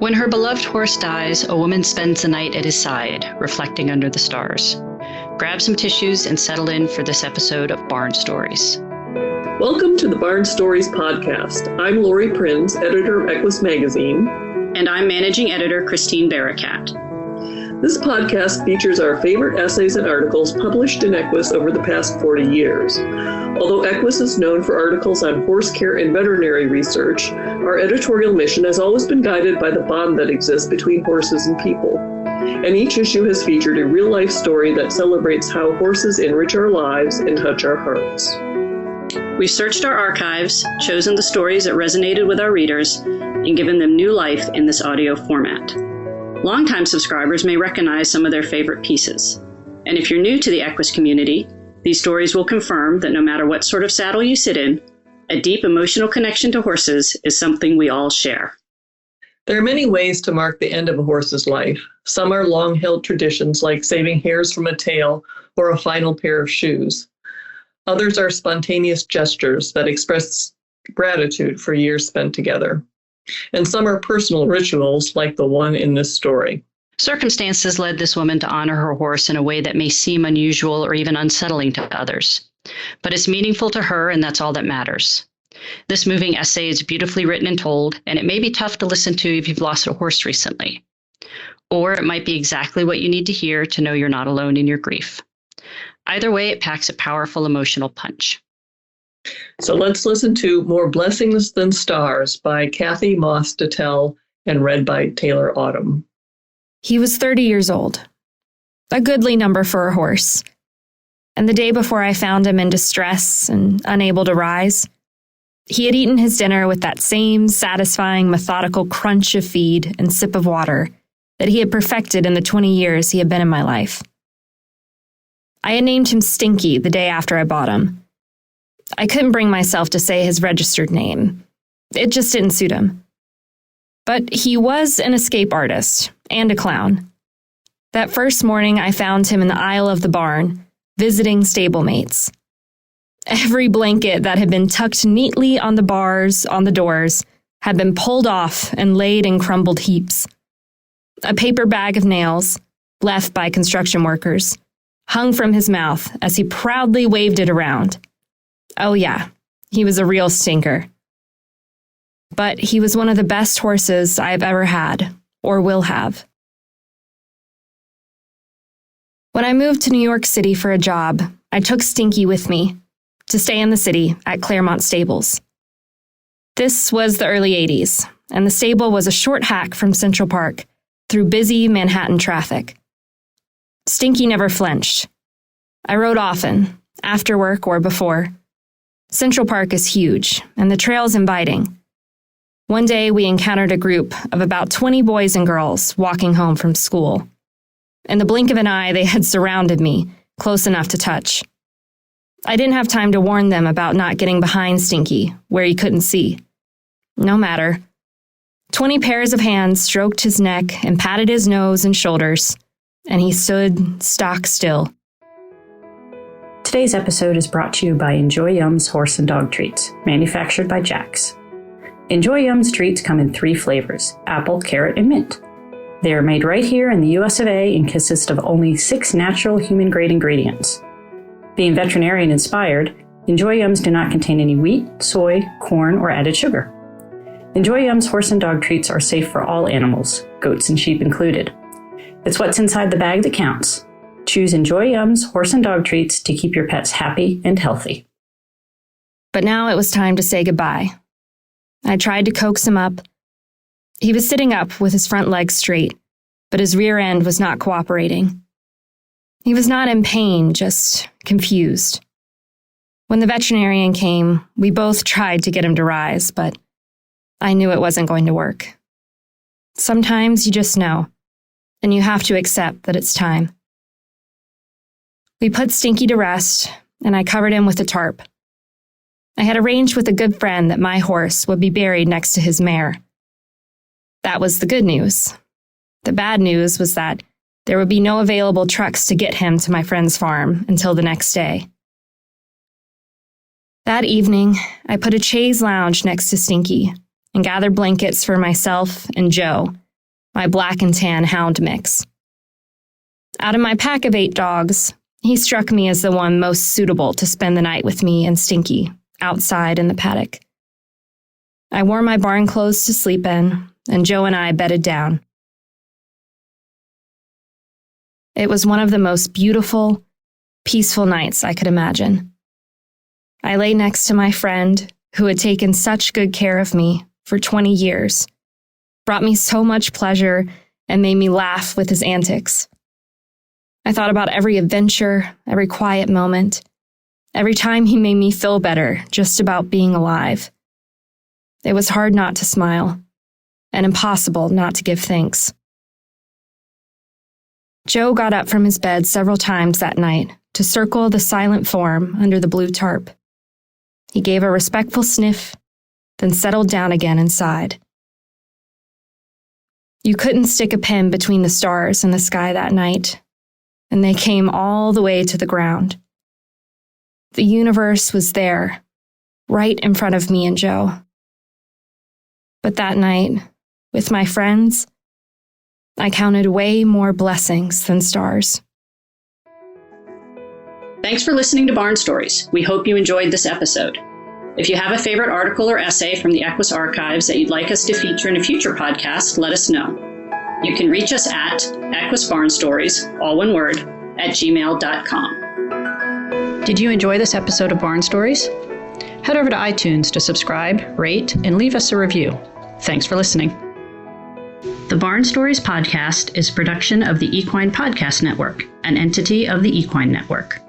When her beloved horse dies, a woman spends the night at his side, reflecting under the stars. Grab some tissues and settle in for this episode of Barn Stories. Welcome to the Barn Stories podcast. I'm Lori Prinz, editor of Equus Magazine. And I'm managing editor Christine Barakat. This podcast features our favorite essays and articles published in Equus over the past 40 years. Although Equus is known for articles on horse care and veterinary research, our editorial mission has always been guided by the bond that exists between horses and people. And each issue has featured a real-life story that celebrates how horses enrich our lives and touch our hearts. We've searched our archives, chosen the stories that resonated with our readers, and given them new life in this audio format. Longtime subscribers may recognize some of their favorite pieces. And if you're new to the Equus community, these stories will confirm that no matter what sort of saddle you sit in, a deep emotional connection to horses is something we all share. There are many ways to mark the end of a horse's life. Some are long-held traditions like saving hairs from a tail or a final pair of shoes. Others are spontaneous gestures that express gratitude for years spent together. And some are personal rituals like the one in this story. Circumstances led this woman to honor her horse in a way that may seem unusual or even unsettling to others. But it's meaningful to her, and that's all that matters. This moving essay is beautifully written and told, and it may be tough to listen to if you've lost a horse recently. Or it might be exactly what you need to hear to know you're not alone in your grief. Either way, it packs a powerful emotional punch. So let's listen to More Blessings Than Stars by Kathy Moss Dattell and read by Taylor Autumn. He was 30 years old, a goodly number for a horse. And the day before I found him in distress and unable to rise, he had eaten his dinner with that same satisfying, methodical crunch of feed and sip of water that he had perfected in the 20 years he had been in my life. I had named him Stinky the day after I bought him. I couldn't bring myself to say his registered name. It just didn't suit him. But he was an escape artist and a clown. That first morning, I found him in the aisle of the barn, visiting stablemates. Every blanket that had been tucked neatly on the bars on the doors had been pulled off and laid in crumbled heaps. A paper bag of nails, left by construction workers, hung from his mouth as he proudly waved it around. Oh yeah, he was a real stinker. But he was one of the best horses I've ever had, or will have. When I moved to New York City for a job, I took Stinky with me to stay in the city at Claremont Stables. This was the early 80s, and the stable was a short hack from Central Park through busy Manhattan traffic. Stinky never flinched. I rode often, after work or before. Central Park is huge, and the trail's inviting. One day, we encountered a group of about 20 boys and girls walking home from school. In the blink of an eye, they had surrounded me, close enough to touch. I didn't have time to warn them about not getting behind Stinky, where he couldn't see. No matter. 20 pairs of hands stroked his neck and patted his nose and shoulders, and he stood stock still. Today's episode is brought to you by Enjoy Yum's Horse and Dog Treats, manufactured by Jax. Enjoy Yum's treats come in 3 flavors, apple, carrot, and mint. They are made right here in the US of A and consist of only 6 natural human-grade ingredients. Being veterinarian-inspired, Enjoy Yums do not contain any wheat, soy, corn, or added sugar. Enjoy Yum's horse and dog treats are safe for all animals, goats and sheep included. It's what's inside the bag that counts. Choose Enjoy Yum's horse and dog treats to keep your pets happy and healthy. But now it was time to say goodbye. I tried to coax him up. He was sitting up with his front legs straight, but his rear end was not cooperating. He was not in pain, just confused. When the veterinarian came, we both tried to get him to rise, but I knew it wasn't going to work. Sometimes you just know, and you have to accept that it's time. We put Stinky to rest, and I covered him with a tarp. I had arranged with a good friend that my horse would be buried next to his mare. That was the good news. The bad news was that there would be no available trucks to get him to my friend's farm until the next day. That evening, I put a chaise lounge next to Stinky and gathered blankets for myself and Joe my black and tan hound mix. Out of my pack of 8 dogs, he struck me as the one most suitable to spend the night with me and Stinky, outside in the paddock. I wore my barn clothes to sleep in, and Joe and I bedded down. It was one of the most beautiful, peaceful nights I could imagine. I lay next to my friend, who had taken such good care of me for 20 years, brought me so much pleasure, and made me laugh with his antics. I thought about every adventure, every quiet moment, every time he made me feel better just about being alive. It was hard not to smile, and impossible not to give thanks. Joe got up from his bed several times that night to circle the silent form under the blue tarp. He gave a respectful sniff, then settled down again and sighed. You couldn't stick a pin between the stars in the sky that night, and they came all the way to the ground. The universe was there, right in front of me and Joe. But that night, with my friends, I counted way more blessings than stars. Thanks for listening to Barn Stories. We hope you enjoyed this episode. If you have a favorite article or essay from the Equus archives that you'd like us to feature in a future podcast, let us know. You can reach us at equusbarnstories, all one word, @gmail.com. Did you enjoy this episode of Barn Stories? Head over to iTunes to subscribe, rate, and leave us a review. Thanks for listening. The Barn Stories podcast is a production of the Equine Podcast Network, an entity of the Equine Network.